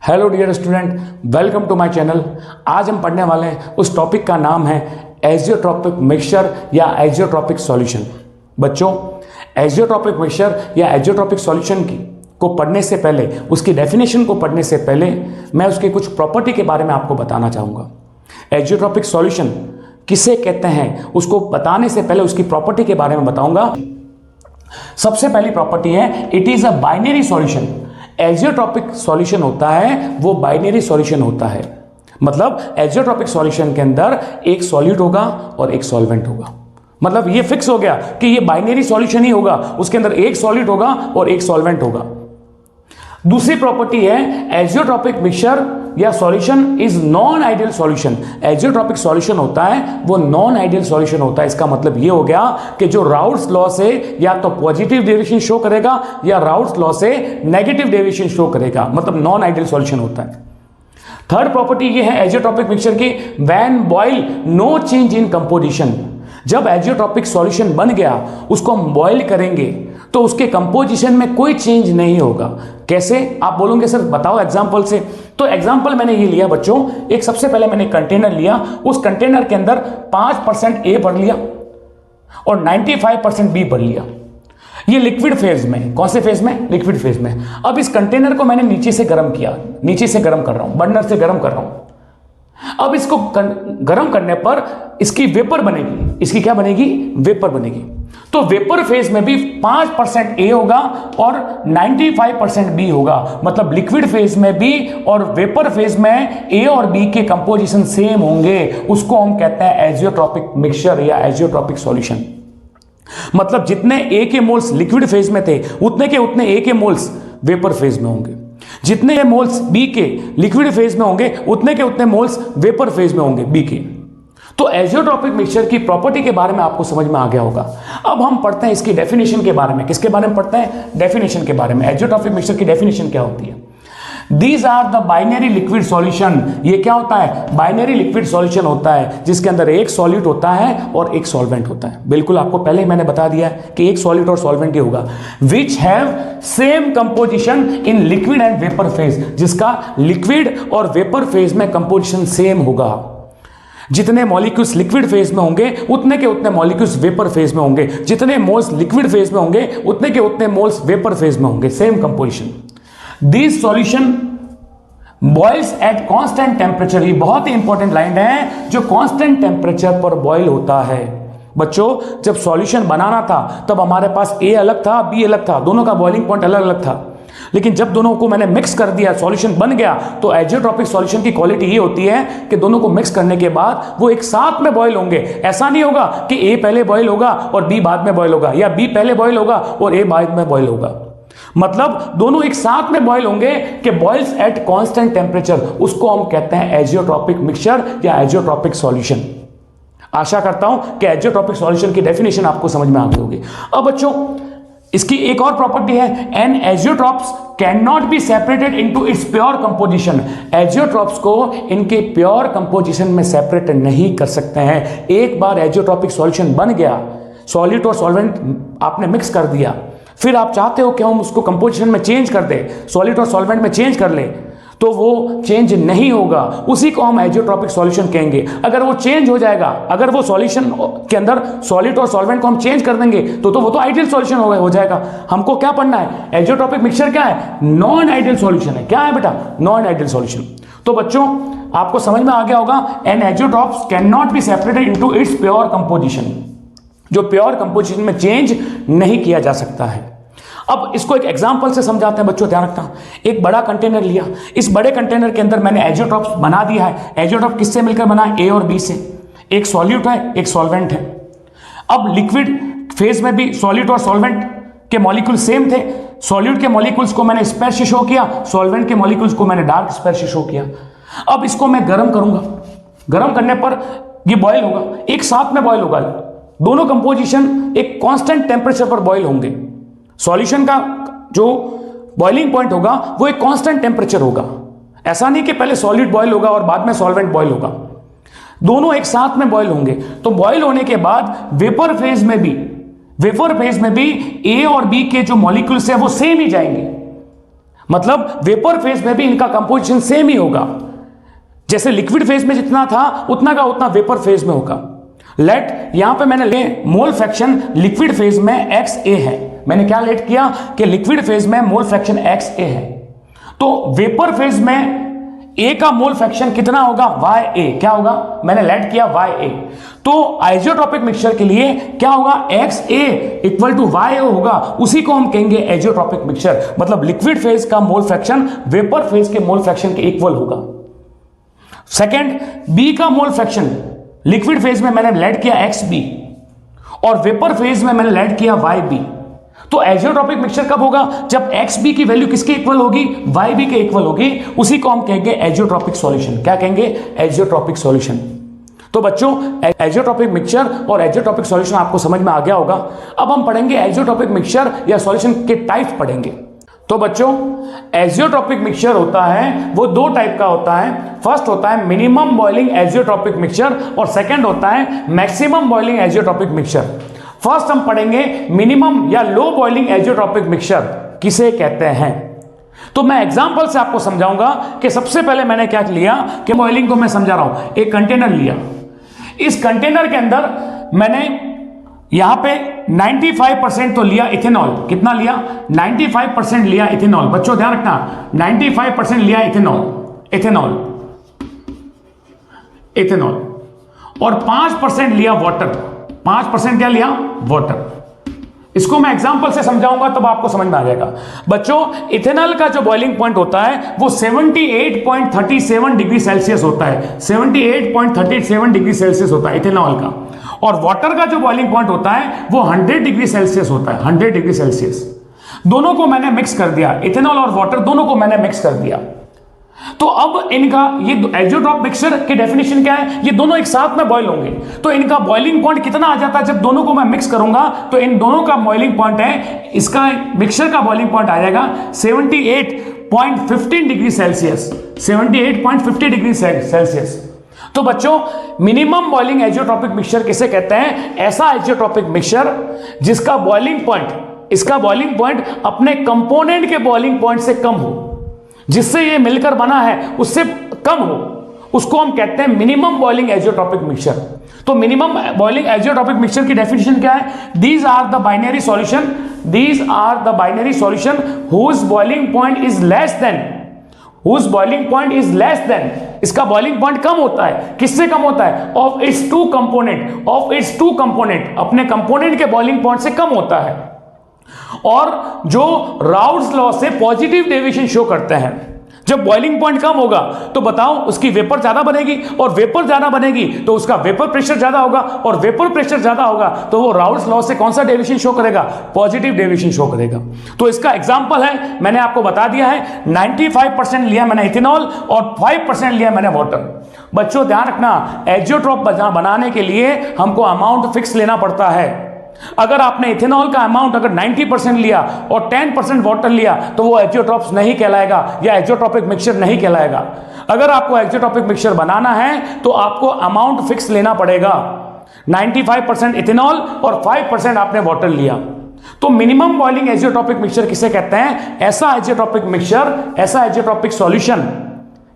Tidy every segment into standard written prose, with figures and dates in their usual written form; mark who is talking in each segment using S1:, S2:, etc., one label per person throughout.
S1: Hello dear student, welcome to my channel. आज हम पढ़ने वाले हैं उस टॉपिक का नाम है एजियोट्रॉपिक मिक्सचर या एजियोट्रॉपिक सॉल्यूशन। बच्चों, एजियोट्रॉपिक मिक्सचर या एजियोट्रॉपिक सॉल्यूशन को पढ़ने से पहले, उसकी डेफिनेशन को पढ़ने से पहले मैं उसकी कुछ प्रॉपर्टी के बारे में आपको बताना चाहूँगा। एजियोट्रॉपिक सॉल्यूशन किसे कहते हैं उसको बताने से पहले उसकी प्रॉपर्टी के बारे में बताऊंगा। सबसे पहली प्रॉपर्टी है it is a binary solution. Azeotropic solution होता है वो बाइनरी सॉल्यूशन होता है, मतलब एजियोट्रॉपिक सॉल्यूशन के अंदर एक सॉल्यूट होगा और एक सॉल्वेंट होगा। मतलब ये फिक्स हो गया कि ये बाइनरी सॉल्यूशन ही होगा, उसके अंदर एक सॉल्यूट होगा और एक सॉल्वेंट होगा। दूसरी प्रॉपर्टी है एजियोट्रॉपिक मिक्सचर या solution is non ideal solution. Azeotropic solution होता है वो नॉन आइडियल सॉल्यूशन होता है। इसका मतलब ये हो गया कि जो राउट्स लॉ से या तो पॉजिटिव डेविएशन शो करेगा या राउट्स लॉ से नेगेटिव डेविएशन शो करेगा, मतलब नॉन आइडियल सॉल्यूशन होता है। थर्ड प्रॉपर्टी ये है एजियोट्रॉपिक मिक्सचर की, when boil no change in composition. जब एजियोट्रॉपिक सॉल्यूशन बन गया, उसको हम बॉयल करेंगे तो उसके कंपोजिशन में कोई चेंज नहीं होगा। कैसे? आप बोलोगे सर बताओ एग्जांपल से। तो एग्जांपल मैंने ये लिया बच्चों, एक सबसे पहले मैंने कंटेनर लिया, उस कंटेनर के अंदर 5% ए भर लिया और 95% बी भर लिया। ये लिक्विड फेज में, कौन से फेज में? लिक्विड फेज में। अब इस कंटेनर को मैंने नीचे से गर्म किया, नीचे से गर्म कर रहा हूं, बर्नर से गर्म कर रहा हूं। अब इसको गर्म करने पर इसकी वेपर बनेगी। इसकी क्या बनेगी? वेपर बनेगी। तो वेपर फेज में भी 5% ए होगा और 95% बी होगा, मतलब लिक्विड फेज में भी और वेपर फेज में ए और बी के कंपोजिशन सेम होंगे। उसको हम कहते हैं एजियोट्रॉपिक मिक्सचर या एजियोट्रॉपिक सॉल्यूशन। मतलब जितने ए के मोल्स लिक्विड फेज में थे उतने के उतने ए के मोल्स वेपर फेज में होंगे, जितने मोल्स बी के लिक्विड फेज में होंगे उतने के उतने मोल्स वेपर फेज में होंगे बी के। तो एजियोट्रॉपिक मिक्सचर की प्रॉपर्टी के बारे में आपको समझ में आ गया होगा। अब हम पढ़ते हैं इसकी डेफिनेशन के बारे में। किसके बारे में पढ़ते हैं? डेफिनेशन के बारे में। एजियोट्रॉपिक मिक्सचर की डेफिनेशन क्या होती है? These are the binary liquid solution। ये क्या होता है? बाइनरी लिक्विड सॉल्यूशन होता है जिसके अंदर एक सॉल्यूट होता है और एक सॉल्वेंट होता है। बिल्कुल आपको पहले ही मैंने बता दिया है कि एक सॉल्यूट और सॉल्वेंट ही होगा। Which have same composition in liquid and vapour phase, जिसका लिक्विड और वेपर फेज में कंपोजिशन सेम होगा। जितने मॉलिक्यूल्स लिक्विड फेज में होंगे उतने के उतने मॉलिक्यूल्स वेपर फेज में होंगे, जितने मोल्स लिक्विड फेज में होंगे उतने के उतने मोल्स वेपर फेज में होंगे, same composition. This solution boils at constant temperature. ये बहुत ही इंपॉर्टेंट लाइन है, जो कांस्टेंट टेम्परेचर पर बॉयल होता है। बच्चों, जब सॉल्यूशन बनाना था तब हमारे पास ए अलग था, बी अलग था, दोनों का बॉइलिंग पॉइंट अलग अलग था। लेकिन जब दोनों को मैंने मिक्स कर दिया, सॉल्यूशन बन गया, तो एजियोट्रॉपिक सॉल्यूशन की क्वालिटी ये होती है कि दोनों को मिक्स करने के बाद वो एक साथ में बॉयल होंगे। ऐसा नहीं होगा कि ए पहले बॉयल होगा और बी बाद में बॉयल होगा, या बी पहले बॉयल होगा और ए बाद में बॉयल होगा। मतलब दोनों एक साथ में बॉयल होंगे कि बॉइल्स एट कांस्टेंट टेम्परेचर। उसको हम कहते हैं एजियोट्रॉपिक मिक्सचर या एजियोट्रॉपिक सॉल्यूशन। आशा करता हूं कि एजियोट्रॉपिक सॉल्यूशन की डेफिनेशन आपको समझ में आ गई होगी। अब बच्चों, इसकी एक और प्रॉपर्टी है, an azeotropes can not be separated into its pure composition. Azeotropes को इनके प्योर कंपोजिशन में सेपरेट नहीं कर सकते हैं। एक बार एजियोट्रॉपिक सॉल्यूशन बन गया, सॉल्यूट और सॉल्वेंट आपने मिक्स कर दिया, फिर आप चाहते हो कि हम उसको कंपोजिशन में चेंज कर दें, सॉलिड और सॉल्वेंट में चेंज कर लें, तो वो चेंज नहीं होगा। उसी को हम एजियोट्रॉपिक सॉल्यूशन कहेंगे। अगर वो चेंज हो जाएगा, अगर वो सॉल्यूशन के अंदर सॉलिड और सॉल्वेंट को हम चेंज कर देंगे तो वो तो आइडियल सॉल्यूशन हो जाएगा। हमको क्या पढ़ना है? एजियोट्रॉपिक मिक्सचर क्या है? नॉन आइडियल सॉल्यूशन है। क्या है बेटा? Non ideal solution. तो बच्चों, आपको समझ में आ गया होगा, an azeotropes can not be separated into its pure composition. जो प्योर कंपोजिशन में चेंज नहीं किया जा सकता है। अब इसको एक एग्जांपल से समझाते हैं बच्चों, ध्यान रखना। एक बड़ा कंटेनर लिया, इस बड़े कंटेनर के अंदर मैंने एजियोट्रॉप्स बना दिया है। एजियोट्रॉप किससे मिलकर बना है? ए और बी से। एक सॉल्यूट है, एक सॉल्वेंट है। अब लिक्विड फेज में भी सॉल्यूट और सॉल्वेंट के मॉलिक्यूल सेम थे। सॉल्यूट के मॉलिक्यूल्स को मैंने स्पेस से शो किया, सॉल्वेंट के मॉलिक्यूल्स को मैंने डार्क स्पेस से शो किया। अब इसको मैं गर्म करूंगा, गर्म करने पर ये बॉयल होगा, एक साथ में बॉयल होगा। दोनों कंपोजिशन एक कांस्टेंट टेम्परेचर पर बॉयल होंगे। सॉल्यूशन का जो बॉइलिंग पॉइंट होगा वो एक कांस्टेंट टेम्परेचर होगा। ऐसा नहीं कि पहले सॉलिड बॉयल होगा और बाद में सॉल्वेंट बॉयल होगा, दोनों एक साथ में बॉयल होंगे। तो बॉयल होने के बाद वेपर फेज में भी ए और बी के जो मॉलिक्यूल्स हैं वो सेम ही जाएंगे। मतलब वेपर फेज में भी इनका कंपोजिशन सेम ही होगा, जैसे लिक्विड फेज में जितना था उतना का उतना वेपर फेज में होगा। लेट यहां पे मैंने ले मोल फ्रैक्शन लिक्विड फेज में XA है, मैंने क्या लेट किया कि लिक्विड फेज में मोल फ्रैक्शन XA है, तो वेपर फेज में A का मोल फ्रैक्शन कितना होगा YA, क्या होगा, मैंने लेट किया YA। तो आइसोट्रोपिक मिक्सचर के लिए क्या होगा, XA इक्वल टू YA होगा, उसी को हम कहेंगे आइसोट्रोपिक मिक्सचर, मतलब लिक्विड फेज का मोल फ्रैक्शन वेपर फेज के मोल फ्रैक्शन के इक्वल होगा। सेकेंड, B का मोल फ्रैक्शन लिक्विड फेज में मैंने लेट किया XB और वेपर फेज में मैंने लेट किया YB। तो आइसोट्रोपिक मिक्सचर कब होगा, जब XB की वैल्यू किसके इक्वल होगी, YB के इक्वल होगी, उसी को हम कहेंगे आइसोट्रोपिक सॉल्यूशन। क्या कहेंगे, आइसोट्रोपिक सॉल्यूशन। तो बच्चों आइसोट्रोपिक मिक्सचर और आइसोट्रोपिक सॉल्यूशन आपको समझ में आ गया होगा। अब हम पढ़ेंगे आइसोट्रोपिक मिक्सचर या सॉल्यूशन के टाइप पढ़ेंगे। तो बच्चों आइसोट्रोपिक मिक्सचर होता है वो दो टाइप का होता है। फर्स्ट होता है मिनिमम बॉइलिंग आइसोट्रोपिक मिक्सचर और सेकंड होता है maximum boiling isotropic mixture. First हम पढ़ेंगे मिनिमम या लो बॉइलिंग आइसोट्रोपिक मिक्सचर किसे कहते हैं। तो मैं एग्जांपल से आपको समझाऊंगा कि सबसे पहले मैंने क्या लिया कि बॉइलिंग को मैं समझा रहा हूं। एक कंटेनर लिया, इस कंटेनर के अंदर मैंने यहां पे 95% तो लिया इथेनॉल। कितना लिया, 95% लिया इथेनॉल। बच्चों ध्यान रखना 95% लिया इथेनॉल और 5% लिया वाटर। 5% क्या लिया, वाटर। इसको मैं एग्जांपल से समझाऊंगा तब आपको समझ में आ जाएगा। बच्चों इथेनॉल का जो बॉइलिंग पॉइंट होता है वो 78.37 डिग्री सेल्सियस होता है। 78.37 डिग्री सेल्सियस होता है इथेनॉल का। और वाटर का जो बॉइलिंग पॉइंट होता है वो 100 डिग्री सेल्सियस होता है। 100 डिग्री सेल्सियस। दोनों को मैंने मिक्स कर दिया, इथेनॉल और वाटर दोनों को मैंने मिक्स कर दिया। तो अब इनका ये आइसोट्रोप मिक्सचर की डेफिनेशन क्या है, ये दोनों एक साथ में बॉयल होंगे तो इनका बॉइलिंग पॉइंट कितना आ जाता है। जब दोनों को मैं मिक्स करूंगा तो इन दोनों का बॉइलिंग पॉइंट है, इसका मिक्सचर का बॉइलिंग पॉइंट आ जाएगा 78.15 डिग्री सेल्सियस। 78.50 degree Celsius. तो बच्चों मिनिमम बॉइलिंग आइसोट्रोपिक मिक्सचर किसे कहते हैं, ऐसा आइसोट्रोपिक मिक्सचर जिसका बॉइलिंग पॉइंट, इसका बॉइलिंग पॉइंट अपने कंपोनेंट के बॉइलिंग पॉइंट से कम हो, जिससे ये मिलकर बना है उससे कम हो, उसको हम कहते हैं मिनिमम बॉइलिंग आइसोट्रोपिक मिक्सचर। तो मिनिमम बॉइलिंग आइसोट्रोपिक मिक्सचर की डेफिनेशन क्या है, these are the binary solution whose boiling point is less than, इसका बॉइलिंग पॉइंट कम होता है। किससे कम होता है, ऑफ इट्स टू कंपोनेंट, अपने कंपोनेंट के बॉइलिंग पॉइंट से कम होता है, और जो राउल्स लॉ से पॉजिटिव डेविएशन शो करते हैं। जब बॉइलिंग पॉइंट कम होगा तो बताओ उसकी वेपर ज्यादा बनेगी, और वेपर ज्यादा बनेगी तो उसका वेपर प्रेशर ज्यादा होगा, और वेपर प्रेशर ज्यादा होगा तो वो राउल्स लॉ से कौन सा डेविएशन शो करेगा, पॉजिटिव डेविएशन शो करेगा। तो इसका एग्जांपल है, मैंने आपको बता दिया है 95% लिया मैंने इथेनॉल और 5% लिया मैंने वाटर। बच्चों ध्यान रखना आइसोट्रोप बनाने के लिए हमको अमाउंट फिक्स लेना पड़ता है। अगर आपने इथेनॉल का अमाउंट अगर 90% लिया और 10% वाटर लिया तो वो आइसोट्रोप्स नहीं कहलाएगा या आइसोट्रोपिक मिक्सचर नहीं कहलाएगा। अगर आपको आइसोट्रोपिक मिक्सचर बनाना है तो आपको अमाउंट फिक्स लेना पड़ेगा। 95% इथेनॉल और 5% आपने वाटर लिया। तो मिनिमम बॉइलिंग आइसोट्रोपिक मिक्सचर किसे कहते हैं, ऐसा आइसोट्रोपिक मिक्सचर, ऐसा आइसोट्रोपिक सॉल्यूशन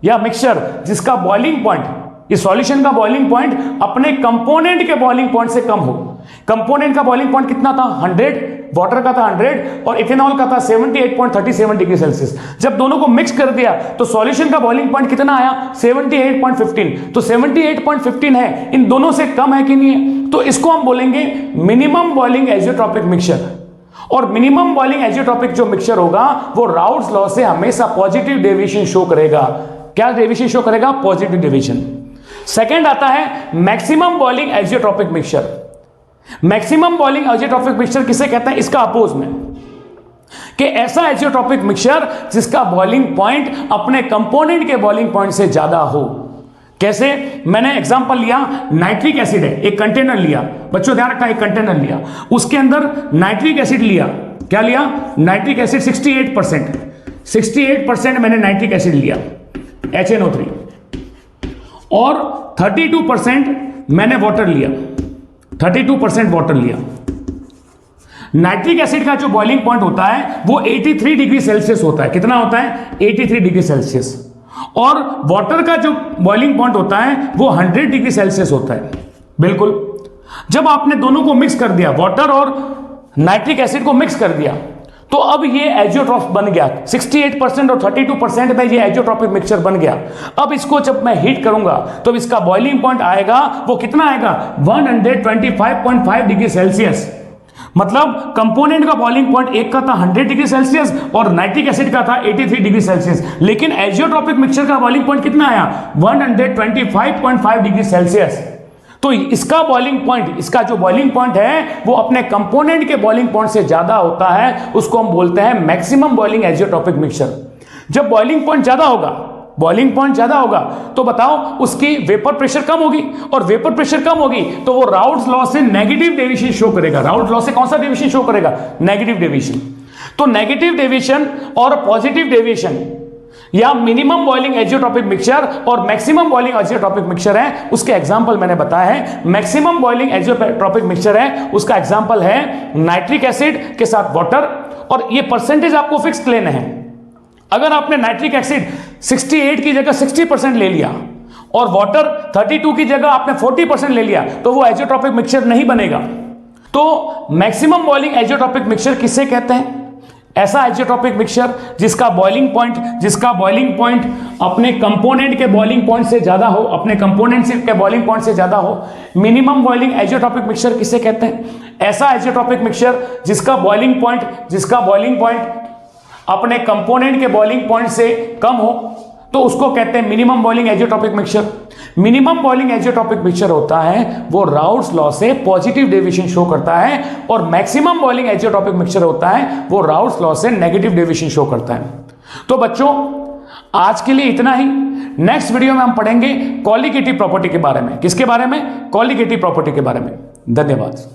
S1: या मिक्सचर जिसका बॉइलिंग पॉइंट, इस सॉल्यूशन का बॉइलिंग पॉइंट अपने कंपोनेंट के बॉइलिंग पॉइंट से कम हो। कंपोनेंट का बॉइलिंग पॉइंट कितना था, 100, वाटर का था 100 और इथेनॉल का था 78.37 डिग्री सेल्सियस। जब दोनों को मिक्स कर दिया तो सॉल्यूशन का बॉइलिंग पॉइंट कितना आया, 78.15। तो 78.15 है, इन दोनों से कम है कि नहीं है, तो इसको हम बोलेंगे मिनिमम बॉइलिंग आइसोट्रोपिक मिक्सचर। और मिनिमम बॉइलिंग आइसोट्रोपिक जो मिक्सचर होगा वो राउल्स लॉ से हमेशा पॉजिटिव डेविएशन शो करेगा। क्या डेविएशन शो करेगा, पॉजिटिव डेविएशन। सेकेंड आता है maximum boiling isotropic mixture. Maximum boiling isotropic mixture किसे कहते हैं, इसका अपोज में, कि ऐसा आइसोट्रोपिक मिक्सचर जिसका बॉइलिंग पॉइंट अपने कंपोनेंट के बॉइलिंग पॉइंट से ज्यादा हो। कैसे, मैंने एग्जांपल लिया, नाइट्रिक एसिड है, एक कंटेनर लिया। बच्चों ध्यान रखना, एक कंटेनर लिया, उसके अंदर नाइट्रिक एसिड लिया। क्या लिया, नाइट्रिक एसिड 68% मैंने नाइट्रिक एसिड लिया HNO3 और 32% मैंने वाटर लिया, 32% वाटर लिया। नाइट्रिक एसिड का जो बॉइलिंग पॉइंट होता है वो 83 डिग्री सेल्सियस होता है। कितना होता है? 83 डिग्री सेल्सियस। और वाटर का जो बॉइलिंग पॉइंट होता है वो 100 डिग्री सेल्सियस होता है। बिल्कुल, जब आपने दोनों को मिक्स कर दिया, वाटर और नाइट्रिक एसिड को मिक्स कर दिया, तो अब ये एजियोट्रॉफ बन गया। 68% और 32% में ये एजियोट्रॉपिक मिक्सचर बन गया। अब इसको जब मैं हीट करूंगा तो इसका बॉइलिंग पॉइंट आएगा, वो कितना आएगा? 125.5 डिग्री सेल्सियस। मतलब कंपोनेंट का बॉइलिंग पॉइंट एक का था 100 डिग्री सेल्सियस और नाइट्रिक एसिड का था 83 डिग्री सेल्सियस, लेकिन एजियोट्रॉपिक मिक्सचर का बॉइलिंग पॉइंट कितना आया? 125.5 डिग्री सेल्सियस। तो इसका बॉइलिंग पॉइंट, इसका जो बॉइलिंग पॉइंट है वो अपने कंपोनेंट के बॉइलिंग पॉइंट से ज्यादा होता है, उसको हम बोलते हैं मैक्सिमम बॉइलिंग एजियोट्रॉपिक मिक्सचर। जब बॉइलिंग पॉइंट ज्यादा होगा, बॉइलिंग पॉइंट ज्यादा होगा, तो बताओ उसकी वेपर प्रेशर कम होगी, और वेपर प्रेशर कम होगी तो वो राउल्ट्स लॉ से नेगेटिव डेविएशन शो करेगा। राउल्ट्स लॉ से कौन सा डेविएशन शो करेगा? Negative deviation. तो नेगेटिव डेविएशन और पॉजिटिव डेविएशन, या मिनिमम बॉइलिंग एजियोट्रॉपिक मिक्सचर और मैक्सिमम बॉइलिंग एजियोट्रॉपिक मिक्सचर है, उसके एग्जांपल मैंने बताया है। मैक्सिमम बॉइलिंग एजियोट्रॉपिक मिक्सचर है, उसका एग्जांपल है नाइट्रिक एसिड के साथ वाटर, और ये परसेंटेज आपको फिक्स लेने हैं। अगर आपने नाइट्रिक एसिड 68 की जगह 60% ले लिया और वाटर 32 की जगह आपने 40% ले लिया, तो वो एजियोट्रॉपिक मिक्सचर नहीं बनेगा। तो मैक्सिमम बॉइलिंग एजियोट्रॉपिक मिक्सचर किसे कहते हैं? ऐसा एजियोट्रॉपिक मिक्सचर जिसका बॉइलिंग पॉइंट अपने कंपोनेंट के बॉइलिंग पॉइंट से ज्यादा हो, अपने कंपोनेंट के बॉइलिंग पॉइंट से ज्यादा हो। मिनिमम बॉइलिंग एजियोट्रॉपिक मिक्सचर किसे कहते हैं? ऐसा एजियोट्रॉपिक मिक्सचर जिसका बॉइलिंग पॉइंट अपने कंपोनेंट के बॉइलिंग पॉइंट से कम हो, तो उसको कहते हैं minimum boiling azeotropic mixture. Minimum boiling azeotropic mixture होता है वो राउल्ट्स लॉ से पॉजिटिव डेविएशन शो करता है, और मैक्सिमम बॉइलिंग एजियोट्रॉपिक मिक्सचर होता है वो राउल्ट्स लॉ से नेगेटिव डेविएशन शो करता है। तो बच्चों, आज के लिए इतना ही। नेक्स्ट वीडियो में हम पढ़ेंगे कॉलिगेटिव प्रॉपर्टी के बारे में। किसके बारे में? कॉलिगेटिव प्रॉपर्टी के बारे में। धन्यवाद।